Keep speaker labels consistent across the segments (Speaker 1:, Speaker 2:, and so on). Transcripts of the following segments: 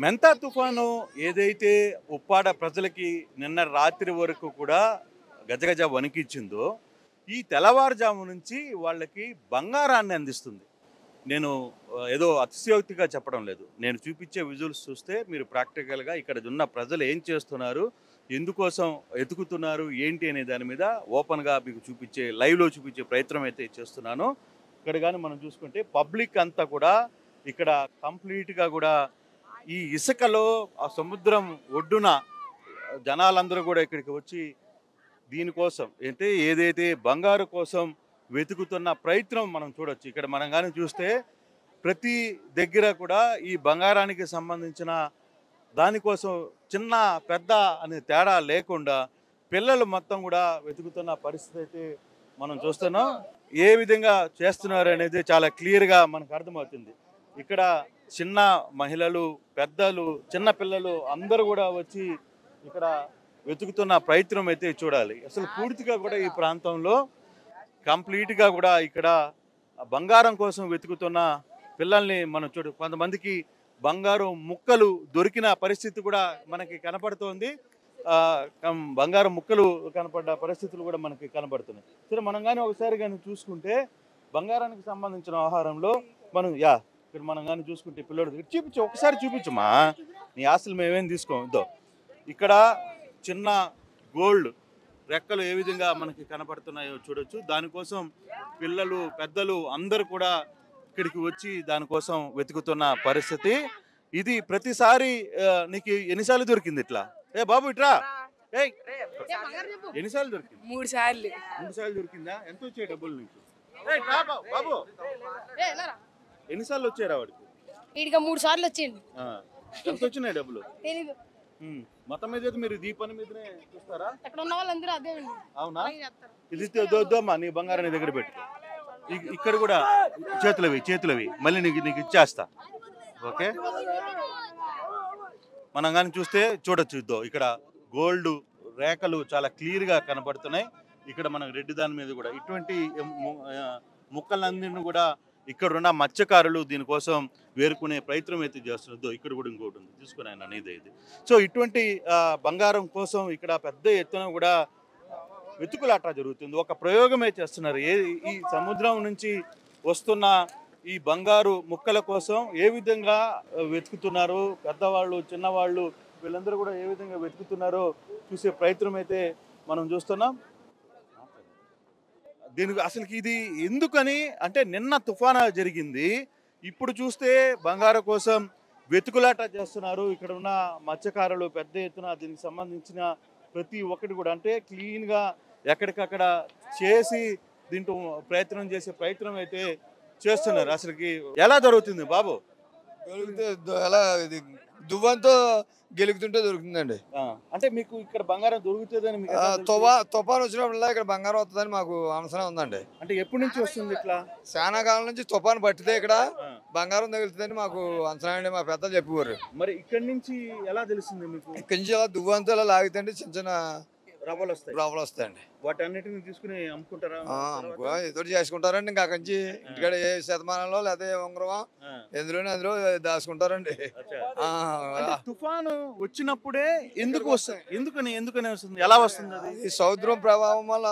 Speaker 1: మెంతా తుఫాను ఏదైతే ఉప్పాడ ప్రజలకి నిన్న రాత్రి వరకు కూడా గజగజ వణికిచ్చిందో, ఈ తెల్లవారుజాము నుంచి వాళ్ళకి బంగారాన్ని అందిస్తుంది. నేను ఏదో అతిశయోక్తిగా చెప్పడం లేదు. నేను చూపించే విజువల్స్ చూస్తే మీరు ప్రాక్టికల్‌గా ఇక్కడ ఉన్న ప్రజలు ఏం చేస్తున్నారు, ఎందుకోసం ఎతుకుతున్నారు, ఏంటి అనే దాని మీద ఓపెన్‌గా మీకు చూపించే లైవ్‌లో చూపించే ప్రయత్నం అయితే చేస్తున్నాను. ఇక్కడ గాని మనం చూసుకుంటే పబ్లిక్ అంతా కూడా ఇక్కడ కంప్లీట్‌గా కూడా ఈ ఇసుకలో ఆ సముద్రం ఒడ్డున జనాలందరూ కూడా ఇక్కడికి వచ్చి దీనికోసం అంటే ఏదైతే బంగారు కోసం వెతుకుతున్న ప్రయత్నం మనం చూడొచ్చు. ఇక్కడ మనం కానీ చూస్తే ప్రతి దగ్గర కూడా ఈ బంగారానికి సంబంధించిన దానికోసం చిన్న పెద్ద అనే తేడా లేకుండా పిల్లలు మొత్తం కూడా వెతుకుతున్న పరిస్థితి అయితే మనం చూస్తున్నాం. ఏ విధంగా చేస్తున్నారు అనేది చాలా క్లియర్గా మనకు అర్థమవుతుంది. ఇక్కడ చిన్న మహిళలు, పెద్దలు, చిన్న పిల్లలు అందరూ కూడా వచ్చి ఇక్కడ వెతుకుతున్న ప్రయత్నం అయితే చూడాలి. అసలు పూర్తిగా కూడా ఈ ప్రాంతంలో కంప్లీట్గా కూడా ఇక్కడ బంగారం కోసం వెతుకుతున్న పిల్లల్ని మనం కొంతమందికి బంగారం ముక్కలు దొరికిన పరిస్థితి కూడా మనకి కనపడుతోంది. బంగారం ముక్కలు కనపడ్డ పరిస్థితులు కూడా మనకి కనపడుతున్నాయి. సరే, మనం కానీ ఒకసారి కానీ చూసుకుంటే బంగారానికి సంబంధించిన ఆహారంలో మనం ఇక్కడ మనం కానీ చూసుకుంటే పిల్లడు చూపించు, ఒకసారి చూపించమ్మా, నీ ఆస్తులు మేమేం తీసుకోం. ఇద్దో ఇక్కడ చిన్న గోల్డ్ రెక్కలు ఏ విధంగా మనకి కనపడుతున్నాయో చూడొచ్చు. దానికోసం పిల్లలు, పెద్దలు అందరూ కూడా ఇక్కడికి వచ్చి దానికోసం వెతుకుతున్న పరిస్థితి. ఇది ప్రతిసారి నీకు ఎన్నిసార్లు దొరికింది ఇట్లా? ఏ బాబు ఇట్రా, ఎన్నిసార్లు దొరికింది?
Speaker 2: 3 సార్లు.
Speaker 1: 3 సార్లు దొరికిందా? ఎంత వచ్చాయి డబ్బులు నీకు? బాబు ఎన్నిసార్లు వచ్చారా వాడికి?
Speaker 2: వీడికి 3 సార్లు వచ్చింది.
Speaker 1: ఎంత వచ్చినాయి డబ్బులు?
Speaker 2: తెలీదు.
Speaker 1: మొత్తం మీద మీ దీపాన్ని మీదనే చూస్తారా?
Speaker 2: అక్కడ ఉన్న వాళ్ళందరూ అదే అండి.
Speaker 1: అవునా? ఇది దొద్దమ్మా, నీ బంగారం నీ దగ్గర పెట్టు. ఇక్కడ కూడా చేతులవి మళ్ళీ నీకు ఇచ్చేస్తా. ఓకే, మనం కానీ చూస్తే చూడొచ్చు. ఇద్దో ఇక్కడ గోల్డ్ రేఖలు చాలా క్లియర్గా కనపడుతున్నాయి. ఇక్కడ మనకు రెడ్డి దాని మీద కూడా ఇటువంటి ముక్కలన్నింటిని కూడా ఇక్కడున్న మత్స్యకారులు దీనికోసం వేరుకునే ప్రయత్నం అయితే చేస్తున్నారు. ఇక్కడ కూడా ఇంకోటి ఉంది, తీసుకుని ఆయన అనేది ఇది. సో ఇటువంటి బంగారం కోసం ఇక్కడ పెద్ద ఎత్తున కూడా వెతుకులాట జరుగుతుంది. ఒక ప్రయోగమే చేస్తున్నారు. ఈ సముద్రం నుంచి వస్తున్న ఈ బంగారు ముక్కల కోసం ఏ విధంగా వెతుకుతున్నారు, పెద్దవాళ్ళు, చిన్నవాళ్ళు వీళ్ళందరూ కూడా ఏ విధంగా వెతుకుతున్నారో చూసే ప్రయత్నం అయితే మనం చూస్తున్నాం. దీనికి అసలుకి ఇది ఎందుకని అంటే నిన్న తుఫానా జరిగింది, ఇప్పుడు చూస్తే బంగారం కోసం వెతుకులాట చేస్తున్నారు. ఇక్కడ ఉన్న మత్స్యకారులు పెద్ద ఎత్తున దీనికి సంబంధించిన ప్రతి ఒక్కటి కూడా అంటే క్లీన్గా ఎక్కడికక్కడ చేసి దీంట్లో ప్రయత్నం అయితే చేస్తున్నారు. అసలుకి ఎలా జరుగుతుంది బాబు?
Speaker 3: అలా ఇది దువ్వంతో గెలుగుతుంటే దొరుకుతుందండి.
Speaker 1: అంటే మీకు ఇక్కడ బంగారం దొరుకుతుందని
Speaker 3: తుఫాను వచ్చినప్పుడు ఇక్కడ బంగారం వస్తుందని మాకు అవసరం ఉందండి.
Speaker 1: అంటే ఎప్పటి నుంచి వస్తుంది ఇట్లా?
Speaker 3: చాలా కాలం నుంచి తుఫాను పట్టితే ఇక్కడ బంగారం తగులుతుందని మాకు అవసరం అండి, మా పెద్దలు చెప్పేవారు.
Speaker 1: మరి ఇక్కడి నుంచి ఎలా తెలుస్తుంది మీకు?
Speaker 3: ఇక్కడి నుంచి అలా దువ్వంతో ఇలా లాగితే చిన్న చిన్న రవ్వలు వస్తాయండి.
Speaker 1: వాటన్నిటిని తీసుకుని అమ్ముకుంటారా?
Speaker 3: ఎదురు చేసుకుంటారండి. ఇంకా అక్కడి నుంచి ఇంటికాడ ఏ శతమానంలో లేకపోతే ఉంగరమా అందులో దాచుకుంటారండి.
Speaker 1: తుఫాను వచ్చినప్పుడే ఎందుకు వస్తుంది? ఎందుకని వస్తుంది? ఎలా వస్తుంది అది?
Speaker 3: ఈ సముద్రం ప్రభావం వల్ల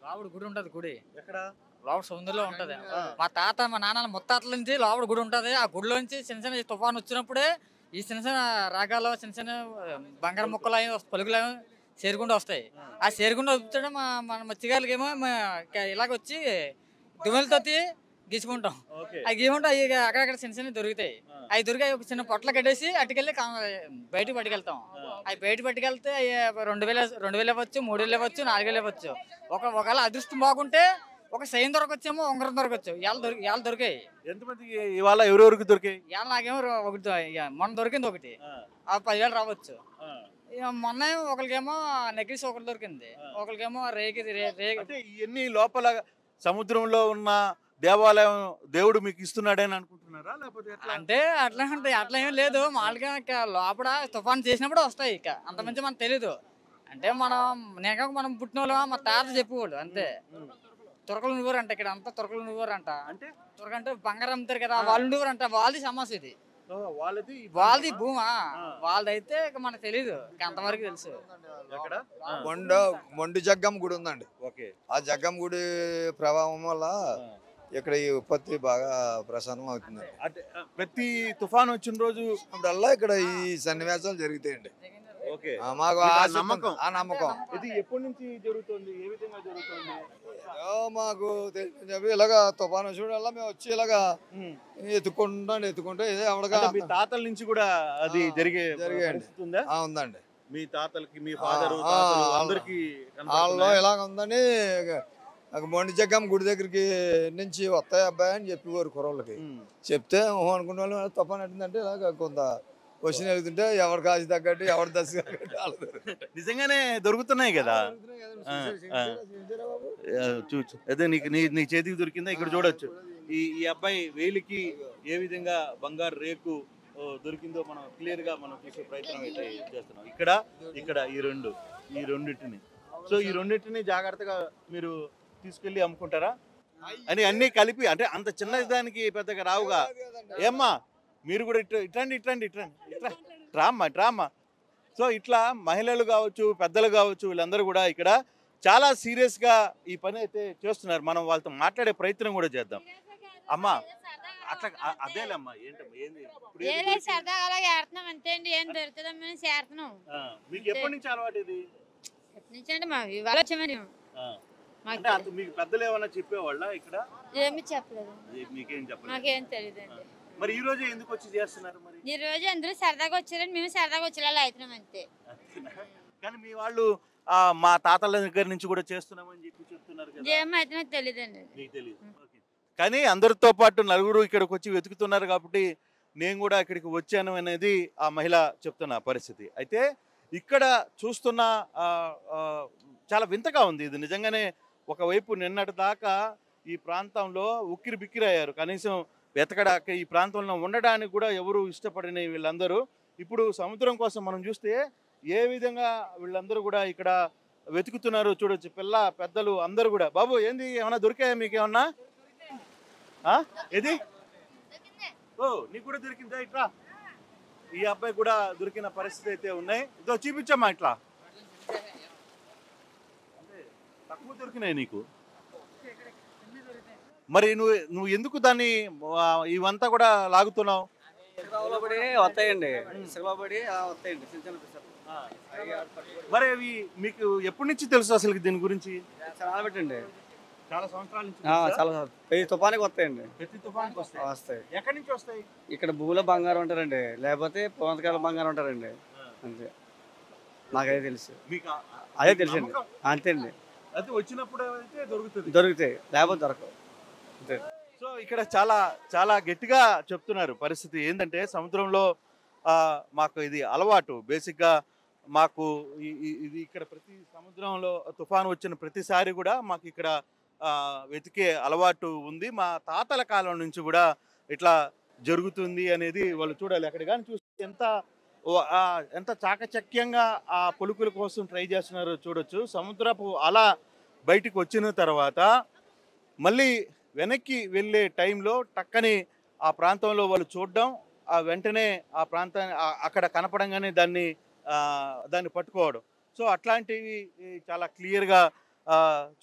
Speaker 4: లోపల గుడి ఉంటది. గుడి
Speaker 1: ఎక్కడ?
Speaker 4: లోపల సముద్రంలో ఉంటది. మా తాత మా నాన్న ముత్తాతల నుంచి లోపల గుడి ఉంటది. ఆ గుడిలో నుంచి చిన్న చిన్న తుఫాను వచ్చినప్పుడే ఈ చిన్న చిన్న రాగాలు, చిన్న చిన్న బంగారం ముక్కలు అవి పలుకులు చేరుకుంటూ వస్తాయి. ఆ చేరుకుంటూ వస్తుంటే మన మత్స్యకారులకి ఏమో ఇలాగ వచ్చి దుమ్మెలతో గీసుకుంటాం. అవి గీసుకుంటే అవి అక్కడక్కడ చిన్న చిన్న దొరుకుతాయి. అవి దొరికి ఒక చిన్న పొట్ల కట్టేసి అటుకెళ్ళి బయటకు పట్టుకెళ్తాం. అవి బయట పట్టుకెళ్తే 2000 ఇవ్వచ్చు, 3000 ఇవ్వచ్చు, 4000 ఇవ్వచ్చు. ఒకవేళ అదృష్టం బాగుంటే ఒక సైన్ దొరకొచ్చేమో, ఉంగరం దొరకచ్చు. ఇవాళ దొరికాయి.
Speaker 1: ఎంతమందికి ఇవాళ ఎవరెవరికి దొరికాయి?
Speaker 4: ఇవాళ నాకేమో ఒకటి మొన్న దొరికింది ఒకటి. ఆ 10,000 రావచ్చు. మొన్న ఒకరికేమో నెక్లెస్ ఒకటి దొరికింది, ఒకరికేమో రేగి.
Speaker 1: ఇవన్నీ లోపల సముద్రంలో ఉన్న దేవాలయం దేవుడు మీకు ఇస్తున్నాడని అనుకుంటున్నారా? లేకపోతే
Speaker 4: అంటే అట్లా ఏం లేదు. మామూలుగా లోపల తుఫాను చేసినప్పుడు వస్తాయి. ఇక అంత మంచి మనకు తెలీదు. అంటే మనం పుట్టిన వాళ్ళ మా తాత చెప్పేవాడు అంతే. తురకలు నువ్వురు అంట, ఇక్కడ అంతా తురకలు నువ్వురు అంట.
Speaker 1: అంటే
Speaker 4: తురక అంటే బంగారం అమ్ముతారు కదా, వాళ్ళు నువ్వురు అంట. వాళ్ళది సమస్య ఇది,
Speaker 1: వాళ్ళది
Speaker 4: వాళ్ళది భూమా, వాళ్ళదైతే ఇక మనకు తెలీదు, అంతవరకు తెలుసు.
Speaker 1: ఎక్కడ
Speaker 3: మొండి జగ్గం గుడి ఉందండి.
Speaker 1: ఓకే.
Speaker 3: ఆ జగ్గం గుడి ప్రభావం వల్ల ఇక్కడ ఈ ఉత్పత్తి బాగా ప్రసారం అవుతుంది.
Speaker 1: అంటే ప్రతి తుఫాన్ వచ్చిన రోజు
Speaker 3: అప్పుడల్లా ఇక్కడ ఈ సన్నివేశాలు జరుగుతాయండి.
Speaker 1: ఓకే.
Speaker 3: మాకు
Speaker 1: మీకు ఆ
Speaker 3: ఆసక్తి ఉంది.
Speaker 1: నమ్మకం.
Speaker 3: ఆ నమ్మకం
Speaker 1: ఇది ఎప్పటి నుంచి జరుగుతుంది, ఏ విధంగా జరుగుతుంది?
Speaker 3: మాకు చెప్పి ఇలాగా తుఫాను వచ్చినప్పుడల్లా మేము వచ్చి ఇలాగా ఎత్తుకుంటే ఇదే అవడగా
Speaker 1: అంటే మీ తాతల నుంచి కూడా అది
Speaker 3: జరిగాయండి.
Speaker 1: పరిస్థితి ఉందా?
Speaker 3: ఉందండి.
Speaker 1: మీ తాతలకి, మీ ఫాదర్ అందరికి
Speaker 3: వాళ్ళలో ఇలాగ ఉందని మొండి జగ్గం గుడి దగ్గరికి నుంచి వస్తాయి అబ్బాయి అని చెప్పేవారు కుర్రోళ్ళకి. చెప్తే అనుకున్న వాళ్ళు తుఫాన్ అట్టిందంటే ఇలాగ కొంత క్వశ్చన్ వెళ్తుంటే ఎవరి కాసి తగ్గట్టు ఎవరి దశ
Speaker 1: నిజంగానే దొరుకుతున్నాయి కదా. చూచు అదే నీకు నీ చేతికి దొరికిందా? ఇక్కడ చూడొచ్చు. ఈ అబ్బాయి వేలికి ఏ విధంగా బంగారు రేకు దొరికిందో మనం క్లియర్ గా మనం చూసే ప్రయత్నం అయితే చేస్తున్నాం. ఇక్కడ ఈ రెండింటిని సో ఈ రెండింటిని జాగ్రత్తగా మీరు తీసుకెళ్ళి అమ్ముకుంటారా? అని అన్ని కలిపి, అంటే అంత చిన్న దానికి పెద్దగా రావుగా. ఏమ్మా మీరు కూడా ఇట్రండి రామ్మా. సో ఇట్లా మహిళలు కావచ్చు, పెద్దలు కావచ్చు, వీళ్ళందరూ కూడా ఇక్కడ చాలా సీరియస్గా ఈ పని అయితే చేస్తున్నారు. మనం వాళ్ళతో మాట్లాడే ప్రయత్నం కూడా చేద్దాం. అమ్మా అట్లా అదేలేమ్మా, ఏంటి
Speaker 5: సరదాగా ఆడుతున్నాం అంతే అండి, ఏం దొరుకుతుందని చేస్తున్నాం.
Speaker 1: మీకు ఎప్పటి నుంచి అలవాటు ఇది?
Speaker 5: ఎప్పటి నుంచి అంటే మా ఇవాళ వచ్చామని
Speaker 1: మీకు పెద్దలు ఏమన్నా చెప్పేవాళ్ళ ఇక్కడ?
Speaker 5: ఏమి చెప్పలేదు,
Speaker 1: మీకేం చెప్పలేదు?
Speaker 5: మాకేం తెలియదు అండి.
Speaker 1: మరి ఈ రోజు ఎందుకు వచ్చి చేస్తున్నారు? మరి
Speaker 5: ఈ రోజు అందరూ సరదాగా వచ్చారని మేము సరదాగా వచ్చేలా అవుతున్నాం అంతే.
Speaker 1: కానీ మీ వాళ్ళు మా తాతల దగ్గర నుంచి కూడా చేస్తున్నామని చెప్పి చెప్తున్నారు కదా.
Speaker 5: ఏమైతే నాకు తెలియదు అండి.
Speaker 1: మీకు తెలియదు. కానీ అందరితో పాటు నలుగురు ఇక్కడికి వచ్చి వెతుకుతున్నారు కాబట్టి నేను కూడా ఇక్కడికి వచ్చాను అనేది ఆ మహిళ చెప్తున్న పరిస్థితి. అయితే ఇక్కడ చూస్తున్న చాలా వింతగా ఉంది ఇది. నిజంగానే ఒకవైపు నిన్నటి దాకా ఈ ప్రాంతంలో ఉక్కిరి బిక్కిరి అయ్యారు. కనీసం వెతకడాక ఈ ప్రాంతంలో ఉండడానికి కూడా ఎవరు ఇష్టపడిన వీళ్ళందరూ ఇప్పుడు సముద్రం కోసం మనం చూస్తే ఏ విధంగా వీళ్ళందరూ కూడా ఇక్కడ వెతుకుతున్నారు చూడొచ్చు. పిల్ల పెద్దలు అందరూ కూడా. బాబు ఏంది, ఏమన్నా దొరికాయా మీకు? ఏమన్నా ఏది? ఓ నీకు కూడా దొరికిందా? ఇట్లా ఈ అబ్బాయి కూడా దొరికిన పరిస్థితి అయితే ఉన్నాయి. ఇదో చూపించమ్మా. ఇట్లా అంటే తక్కువ దొరికినాయి నీకు. మరి నువ్వు ఎందుకు దాన్ని ఇవంతా కూడా లాగుతున్నావు?
Speaker 6: వస్తాయండి.
Speaker 1: మరి అవి మీకు ఎప్పటి నుంచి తెలుసు అసలు దీని గురించి?
Speaker 6: చాలా పెట్టండి,
Speaker 1: చాలా సంవత్సరాల నుంచి.
Speaker 6: చాలా ప్రతి తుఫానికి వస్తాయండి.
Speaker 1: ప్రతి తుఫానికి వస్తాయి. ఎక్కడి నుంచి వస్తాయి?
Speaker 6: ఇక్కడ భూమిలో బంగారం ఉంటారండి, లేకపోతే పూర్వకాలం బంగారం ఉంటారండి. అంతే, నాకదే తెలుసు.
Speaker 1: మీకు
Speaker 6: అదే తెలుసండి. అంతే అండి.
Speaker 1: అయితే వచ్చినప్పుడు అయితే
Speaker 6: దొరుకుతాయి, లేకపోతే దొరకవు. అంతే.
Speaker 1: సో ఇక్కడ చాలా చాలా గట్టిగా చెప్తున్నారు పరిస్థితి. ఏంటంటే సముద్రంలో మాకు ఇది అలవాటు. బేసిక్గా మాకు ఇది ఇక్కడ ప్రతి సముద్రంలో తుఫాను వచ్చిన ప్రతిసారి కూడా మాకు ఇక్కడ వెతికే అలవాటు ఉంది. మా తాతల కాలం నుంచి కూడా ఇట్లా జరుగుతుంది అనేది వాళ్ళు చూడాలి. అక్కడ కానీ చూస్తే ఎంత చాకచక్యంగా ఆ పొలుకుల కోసం ట్రై చేస్తున్నారో చూడొచ్చు. సముద్రపు అల బయటికి వచ్చిన తర్వాత మళ్ళీ వెనక్కి వెళ్ళే టైంలో టక్కని ఆ ప్రాంతంలో వాళ్ళు చూడడం, వెంటనే ఆ ప్రాంతాన్ని అక్కడ కనపడంగానే దాన్ని పట్టుకోవడం. సో అట్లాంటివి చాలా క్లియర్గా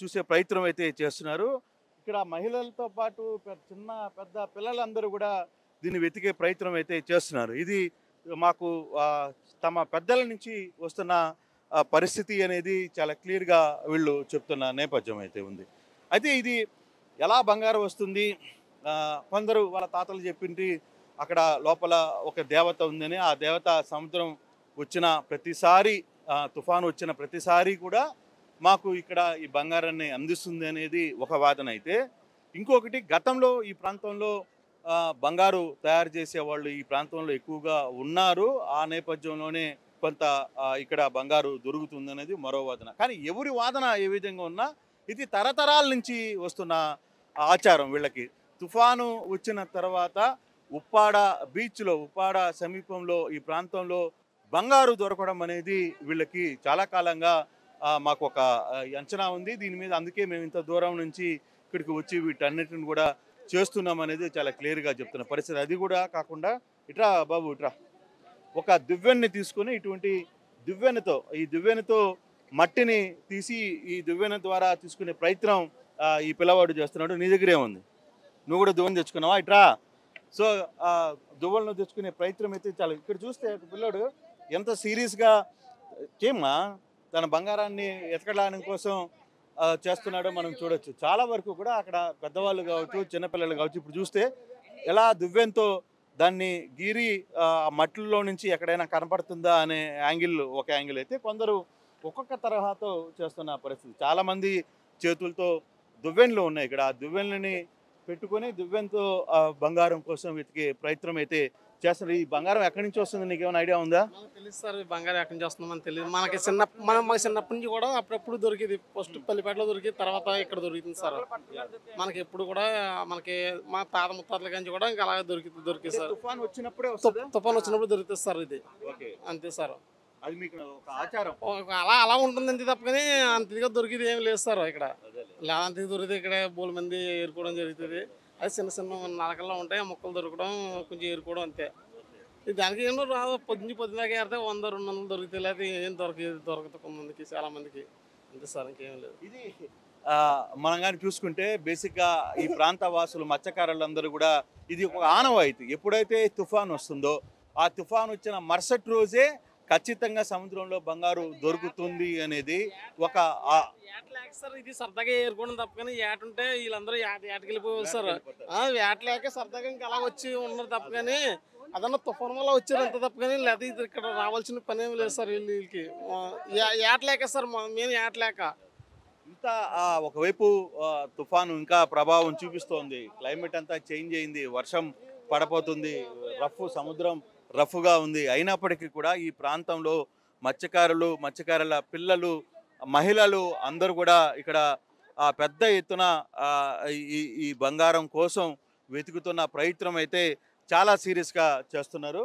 Speaker 1: చూసే ప్రయత్నం అయితే చేస్తున్నారు. ఇక్కడ మహిళలతో పాటు చిన్న పెద్ద పిల్లలందరూ కూడా దీన్ని వెతికే ప్రయత్నం అయితే చేస్తున్నారు. ఇది మాకు తమ పెద్దల నుంచి వస్తున్న పరిస్థితి అనేది చాలా క్లియర్గా వీళ్ళు చెప్తున్న నేపథ్యం అయితే ఉంది. అయితే ఇది ఎలా బంగారం వస్తుంది? కొందరు వాళ్ళ తాతలు చెప్పింటి అక్కడ లోపల ఒక దేవత ఉందని, ఆ దేవత సముద్రం వచ్చిన ప్రతిసారి, తుఫాను వచ్చిన ప్రతిసారి కూడా మాకు ఇక్కడ ఈ బంగారాన్ని అందిస్తుంది అనేది ఒక వాదన. అయితే ఇంకొకటి, గతంలో ఈ ప్రాంతంలో బంగారు తయారు చేసేవాళ్ళు ఈ ప్రాంతంలో ఎక్కువగా ఉన్నారు. ఆ నేపథ్యంలోనే కొంత ఇక్కడ బంగారు దొరుకుతుంది అనేది మరో వాదన. కానీ ఎవరి వాదన ఏ విధంగా ఉన్నా ఇది తరతరాల నుంచి వస్తున్న ఆచారం వీళ్ళకి. తుఫాను వచ్చిన తర్వాత ఉప్పాడ బీచ్లో, ఉప్పాడ సమీపంలో ఈ ప్రాంతంలో బంగారు దొరకడం అనేది వీళ్ళకి చాలా కాలంగా మాకు ఒక అంచనా ఉంది దీని మీద. అందుకే మేము ఇంత దూరం నుంచి ఇక్కడికి వచ్చి వీటన్నిటిని కూడా చేస్తున్నాం అనేది చాలా క్లియర్గా చెప్తున్న పరిస్థితి. అది కూడా కాకుండా ఇట్రా బాబు ఇట్రా, ఒక దువ్వెన్ని తీసుకొని ఇటువంటి ఈ దువ్వెనతో మట్టిని తీసి ఈ దువ్వెన ద్వారా తీసుకునే ప్రయత్నం ఈ పిల్లవాడు చేస్తున్నాడు. నీ దగ్గరే ఉంది, నువ్వు కూడా దువ్వెన తెచ్చుకున్నావా? ఇట్రా. సో దువ్వెలను తెచ్చుకునే ప్రయత్నం అయితే చాలా. ఇక్కడ చూస్తే పిల్లోడు ఎంత సీరియస్గా ఏమ్మా తన బంగారాన్ని ఎతకడానికి కోసం చేస్తున్నాడో మనం చూడొచ్చు. చాలా వరకు కూడా అక్కడ పెద్దవాళ్ళు కావచ్చు, చిన్నపిల్లలు కావచ్చు, ఇప్పుడు చూస్తే ఎలా దువ్వెంతో దాన్ని గీరి మట్టిలో నుంచి ఎక్కడైనా కనపడుతుందా అనే ఒక యాంగిల్ అయితే కొందరు ఒక్కొక్క తరహాతో చేస్తున్న పరిస్థితి. చాలామంది చేతులతో దువ్వెనలు ఉన్నాయి ఇక్కడ. ఆ దువ్వెనలని పెట్టుకొని దువ్వెనతో బంగారం కోసం వెతికే ప్రయత్నం అయితే చేస్తారు. ఈ బంగారం ఎక్కడి నుంచి వస్తుంది నీకు ఏమైనా ఐడియా ఉందా?
Speaker 7: తెలుసు సార్, ఈ బంగారం ఎక్కడి నుంచి వస్తుందని తెలియదు. మాకు చిన్నప్పటి నుంచి కూడా అప్పుడప్పుడు దొరికింది. ఫస్ట్ పల్లిపేటలో దొరికింది, తర్వాత ఇక్కడ దొరికింది సార్. మనకి ఎప్పుడు కూడా మా తాత ముత్తాతల నుంచి కూడా ఇంకా అలాగే దొరికింది సార్.
Speaker 1: తుఫాన్ వచ్చినప్పుడే
Speaker 7: తుఫాన్ వచ్చినప్పుడు దొరుకుతుంది సార్ ఇది. అంతే సార్,
Speaker 1: అది మీకు ఒక ఆచారం.
Speaker 7: అలా ఉంటుంది అంతే తప్ప కానీ అంత ఇదిగా దొరికింది ఏమి లేదు సార్ ఇక్కడ. అంత దొరికితే ఇక్కడ బోలు మంది ఏరుకోవడం జరుగుతుంది. అది చిన్న నలకల్లో ఉంటాయి, ఆ మొక్కలు దొరకడం కొంచెం ఏరుకోవడం అంతే. దానికి ఏమో రాదు, పొద్దుదాకా ఏరితే 100-200 దొరుకుతాయి, లేకపోతే ఏం దొరకదు కొంతమందికి, చాలా మందికి. అంతే సార్, ఇంకేం లేదు.
Speaker 1: ఇది మనం కానీ చూసుకుంటే బేసిక్గా ఈ ప్రాంత వాసులు మత్స్యకారులందరూ కూడా ఇది ఒక ఆనవాయితీ. ఎప్పుడైతే తుఫాన్ వస్తుందో ఆ తుఫాన్ వచ్చిన మరుసటి రోజే ఖచ్చితంగా సముద్రంలో బంగారు దొరుకుతుంది అనేది ఒక
Speaker 7: సార్. ఇది సరదాగా ఏరుకోవడం తప్ప కానీ ఏటుంటే వీళ్ళందరూ ఏటకెళ్ళిపోవాలి సార్. ఏటలేక సరదాగా ఇంకా అలా వచ్చి ఉన్నారు తప్ప కానీ అదన్నా తుఫాన్ వల్ల వచ్చారు అంత తప్ప కానీ, లేదా ఇది ఇక్కడ రావాల్సిన పని ఏమి లేదు సార్. వీళ్ళకి ఏటలేక సార్, మేము ఏటలేక
Speaker 1: ఇంత ఒకవైపు తుఫాను ఇంకా ప్రభావం చూపిస్తోంది. క్లైమేట్ అంతా చేంజ్ అయింది, వర్షం పడపోతుంది, సముద్రం రఫ్గా ఉంది. అయినప్పటికీ కూడా ఈ ప్రాంతంలో మత్స్యకారుల పిల్లలు, మహిళలు అందరూ కూడా ఇక్కడ పెద్ద ఎత్తున ఈ బంగారం కోసం వెతుకుతున్న ప్రయత్నం అయితే చాలా సీరియస్గా చేస్తున్నారు.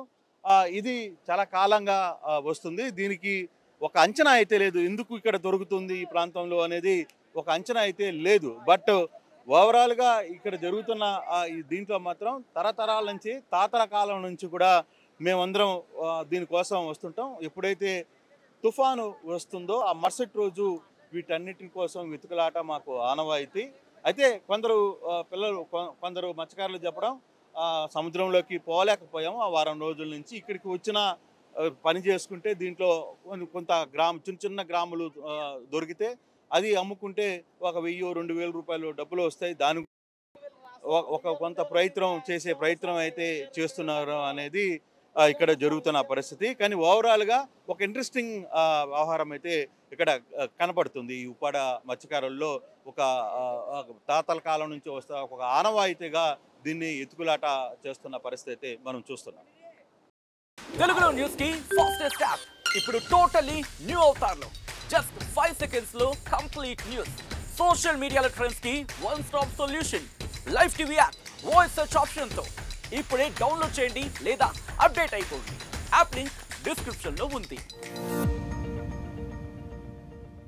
Speaker 1: ఇది చాలా కాలంగా వస్తుంది. దీనికి ఒక అంచనా అయితే లేదు, ఎందుకు ఇక్కడ దొరుకుతుంది ఈ ప్రాంతంలో అనేది ఒక అంచనా అయితే లేదు. బట్ ఓవరాల్గా ఇక్కడ జరుగుతున్న దీంట్లో మాత్రం తరతరాల నుంచి, తాతల కాలం నుంచి కూడా మేమందరం దీనికోసం వస్తుంటాం. ఎప్పుడైతే తుఫాను వస్తుందో ఆ మరుసటి రోజు వీటన్నిటి కోసం వెతుకులాట మాకు ఆనవాయితీ. అయితే కొందరు మత్స్యకారులు చెప్పడం సముద్రంలోకి పోలేకపోయాము ఆ వారం రోజుల నుంచి. ఇక్కడికి వచ్చిన పని చేసుకుంటే దీంట్లో కొంత చిన్న గ్రాములు దొరికితే అది అమ్ముకుంటే 1000-2000 రూపాయలు డబ్బులు వస్తాయి. దాని కొంత ప్రయత్నం అయితే చేస్తున్నారు అనేది ఇక్కడ జరుగుతున్న పరిస్థితి. కానీ ఓవరాల్గా ఒక ఇంట్రెస్టింగ్ వ్యవహారం అయితే ఇక్కడ కనపడుతుంది. ఈ ఉప్పాడ మత్స్యకారుల్లో ఒక తాతల కాలం నుంచి ఒక ఆనవాయితీగా దీన్ని ఎత్తుకులాట చేస్తున్న పరిస్థితి అయితే మనం చూస్తున్నాం.
Speaker 8: తెలుగులో న్యూస్ కి ఫాస్టెస్ట్ యాప్ ఇప్పుడు టోటల్లీ న్యూ అవతార్లో జస్ట్ 5 seconds లో కంప్లీట్ న్యూస్. సోషల్ మీడియాలో ట్రెండ్స్ కి one stop solution. Live TV app voice search option తో ఇప్పుడే డౌన్లోడ్ చేయండి లేదా అప్డేట్ అయిపోండి. యాప్ లింక్ డిస్క్రిప్షన్ లో ఉంది.